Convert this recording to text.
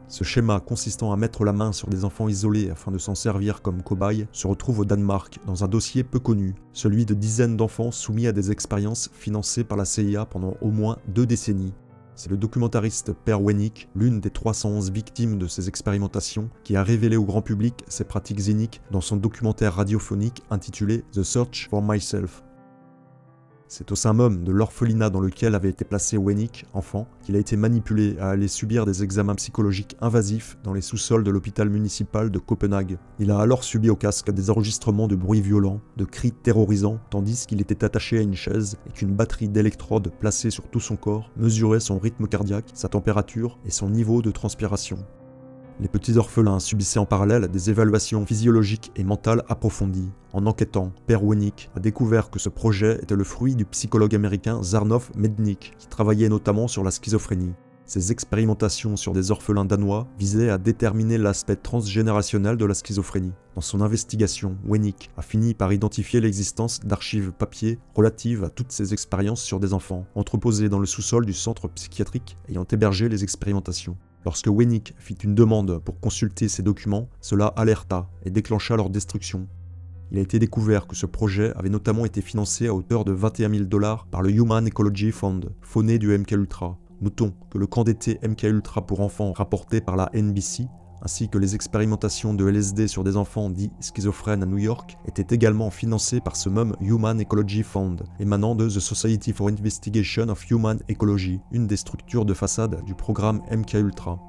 Ce schéma consistant à mettre la main sur des enfants isolés afin de s'en servir comme cobayes se retrouve au Danemark dans un dossier peu connu, celui de dizaines d'enfants soumis à des expériences financées par la CIA pendant au moins 2 décennies. C'est le documentariste Per Wennick, l'une des 311 victimes de ces expérimentations, qui a révélé au grand public ces pratiques iniques dans son documentaire radiophonique intitulé The Search for Myself. C'est au summum de l'orphelinat dans lequel avait été placé Wennick, enfant, qu'il a été manipulé à aller subir des examens psychologiques invasifs dans les sous-sols de l'hôpital municipal de Copenhague. Il a alors subi au casque des enregistrements de bruits violents, de cris terrorisants, tandis qu'il était attaché à une chaise et qu'une batterie d'électrodes placée sur tout son corps mesurait son rythme cardiaque, sa température et son niveau de transpiration. Les petits orphelins subissaient en parallèle des évaluations physiologiques et mentales approfondies. En enquêtant, Per Wennick a découvert que ce projet était le fruit du psychologue américain Zárnov Mednick, qui travaillait notamment sur la schizophrénie. Ces expérimentations sur des orphelins danois visaient à déterminer l'aspect transgénérationnel de la schizophrénie. Dans son investigation, Wennick a fini par identifier l'existence d'archives papier relatives à toutes ces expériences sur des enfants, entreposées dans le sous-sol du centre psychiatrique ayant hébergé les expérimentations. Lorsque Wennick fit une demande pour consulter ces documents, cela alerta et déclencha leur destruction. Il a été découvert que ce projet avait notamment été financé à hauteur de 21 000 $ par le Human Ecology Fund, fauné du MKUltra. Notons que le camp d'été MKUltra pour enfants rapporté par la NBC, ainsi que les expérimentations de LSD sur des enfants dits schizophrènes à New York, étaient également financés par ce même Human Ecology Fund, émanant de The Society for Investigation of Human Ecology, une des structures de façade du programme MKUltra.